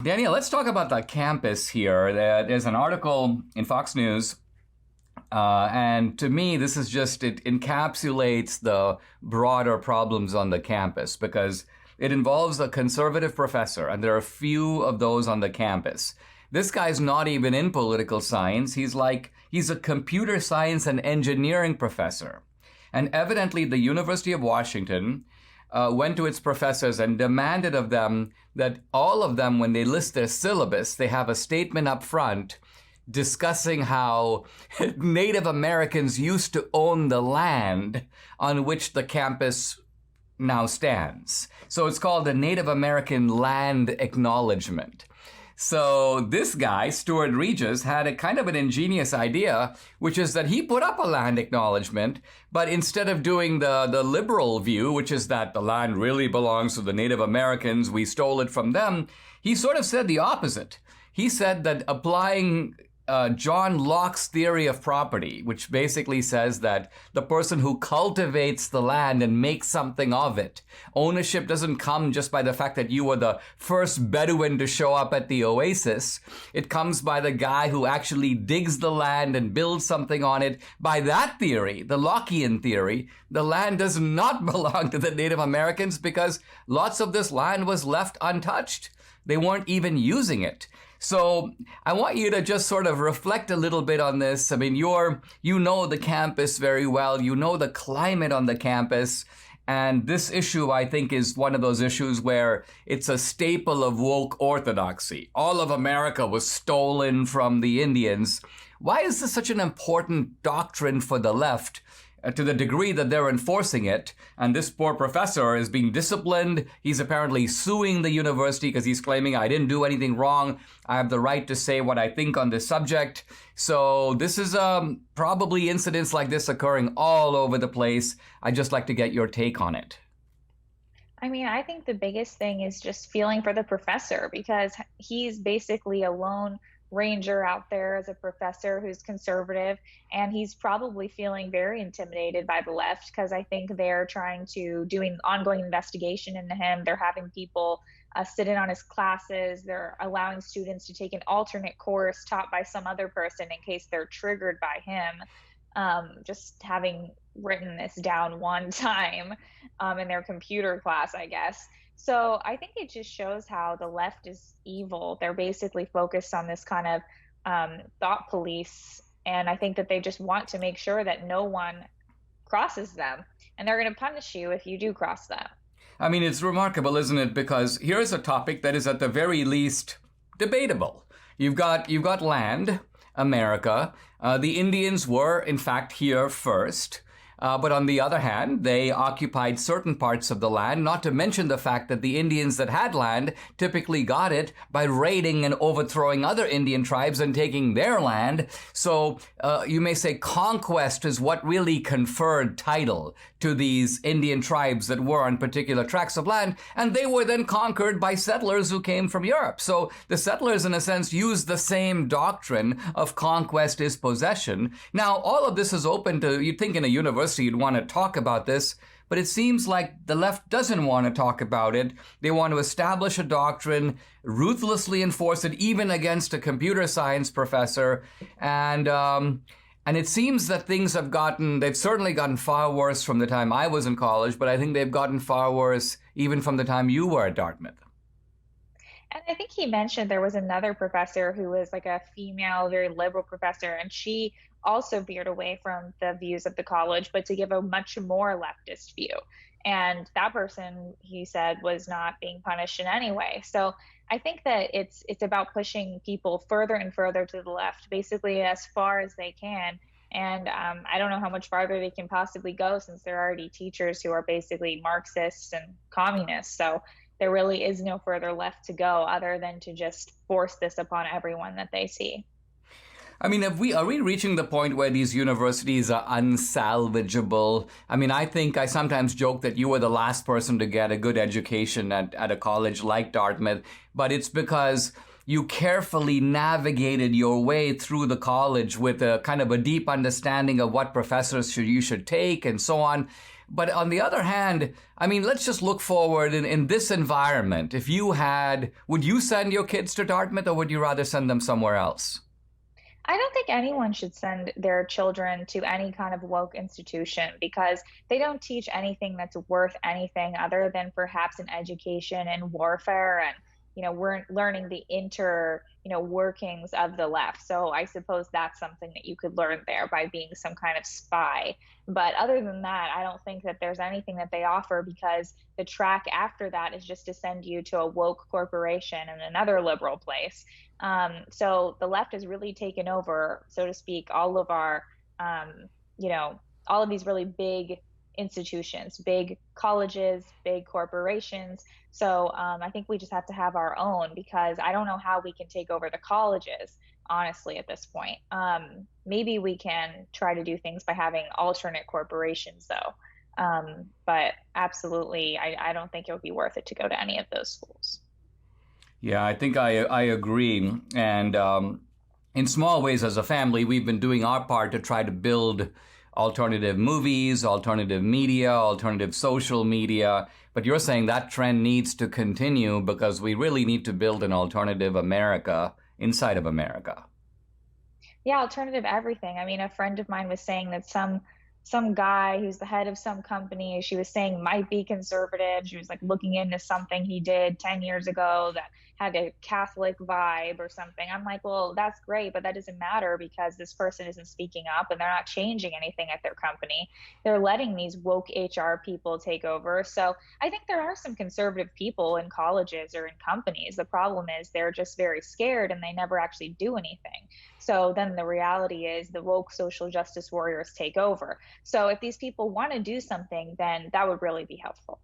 Daniel, let's talk about the campus here. There's an article in Fox News, and to me, this is just, it encapsulates the broader problems on the campus because it involves a conservative professor, and there are a few of those on the campus. This guy's not even in political science. He's a computer science and engineering professor. And evidently, the University of Washington went to its professors and demanded of them that all of them, when they list their syllabus, they have a statement up front discussing how Native Americans used to own the land on which the campus now stands. So it's called the Native American Land Acknowledgement. So this guy, Stuart Regis, had a kind of an ingenious idea, which is that he put up a land acknowledgement, but instead of doing the liberal view, which is that the land really belongs to the Native Americans, we stole it from them, he sort of said the opposite. He said that applying John Locke's theory of property, which basically says that the person who cultivates the land and makes something of it, ownership doesn't come just by the fact that you were the first Bedouin to show up at the oasis. It comes by the guy who actually digs the land and builds something on it. By that theory, the Lockean theory, the land does not belong to the Native Americans because lots of this land was left untouched. They weren't even using it. So I want you to just sort of reflect a little bit on this. I mean, you know the campus very well. You know the climate on the campus. And this issue, I think, is one of those issues where it's a staple of woke orthodoxy. All of America was stolen from the Indians. Why is this such an important doctrine for the left? To the degree that they're enforcing it, and this poor professor is being disciplined. He's apparently suing the university because he's claiming, I didn't do anything wrong. I have the right to say what I think on this subject. So this is probably incidents like this occurring all over the place. I'd just like to get your take on it. I mean, I think the biggest thing is just feeling for the professor because he's basically a lone ranger out there as a professor who's conservative, and he's probably feeling very intimidated by the left because I think they're trying to doing ongoing investigation into him. They're having people sit in on his classes. They're allowing students to take an alternate course taught by some other person in case they're triggered by him. Just having written this down one time in their computer class, I guess. So I think it just shows how the left is evil. They're basically focused on this kind of thought police. And I think that they just want to make sure that no one crosses them. And they're going to punish you if you do cross them. I mean, it's remarkable, isn't it? Because here's a topic that is at the very least debatable. You've got land, America. The Indians were, in fact, here first. But on the other hand, they occupied certain parts of the land, not to mention the fact that the Indians that had land typically got it by raiding and overthrowing other Indian tribes and taking their land. So you may say conquest is what really conferred title to these Indian tribes that were on particular tracts of land, and they were then conquered by settlers who came from Europe. So the settlers, in a sense, used the same doctrine of conquest is possession. Now, all of this is open to, you'd think in a university, you'd want to talk about this, but it seems like the left doesn't want to talk about it. They want to establish a doctrine, ruthlessly enforce it, even against a computer science professor. And it seems that they've certainly gotten far worse from the time I was in college, but I think they've gotten far worse even from the time you were at Dartmouth. And I think he mentioned there was another professor who was like a female, very liberal professor, and she also veered away from the views of the college, but to give a much more leftist view. And that person, he said, was not being punished in any way. So I think that it's about pushing people further and further to the left, basically as far as they can. And I don't know how much farther they can possibly go since there are already teachers who are basically Marxists and communists. So there really is no further left to go other than to just force this upon everyone that they see. I mean, are we reaching the point where these universities are unsalvageable? I mean, I sometimes joke that you were the last person to get a good education at a college like Dartmouth, but it's because you carefully navigated your way through the college with a kind of a deep understanding of what professors you should take and so on. But on the other hand, I mean, let's just look forward in this environment. If you had, would you send your kids to Dartmouth or would you rather send them somewhere else? I don't think anyone should send their children to any kind of woke institution because they don't teach anything that's worth anything other than perhaps an education in warfare and, we're learning the workings of the left. So I suppose that's something that you could learn there by being some kind of spy. But other than that, I don't think that there's anything that they offer because the track after that is just to send you to a woke corporation in another liberal place. So the left has really taken over, so to speak, all of our, you know, all of these really big institutions, big colleges, big corporations. So I think we just have to have our own because I don't know how we can take over the colleges, honestly, at this point. Maybe we can try to do things by having alternate corporations, though. But absolutely, I don't think it would be worth it to go to any of those schools. Yeah, I think I agree. And in small ways, as a family, we've been doing our part to try to build alternative movies, alternative media, alternative social media. But you're saying that trend needs to continue because we really need to build an alternative America inside of America. Yeah, alternative everything. I mean, a friend of mine was saying that some guy who's the head of some company, she was saying might be conservative. She was like looking into something he did 10 years ago that had a Catholic vibe or something. I'm like, well, that's great, but that doesn't matter because this person isn't speaking up and they're not changing anything at their company. They're letting these woke HR people take over. So I think there are some conservative people in colleges or in companies. The problem is they're just very scared and they never actually do anything. So then the reality is the woke social justice warriors take over. So if these people want to do something, then that would really be helpful.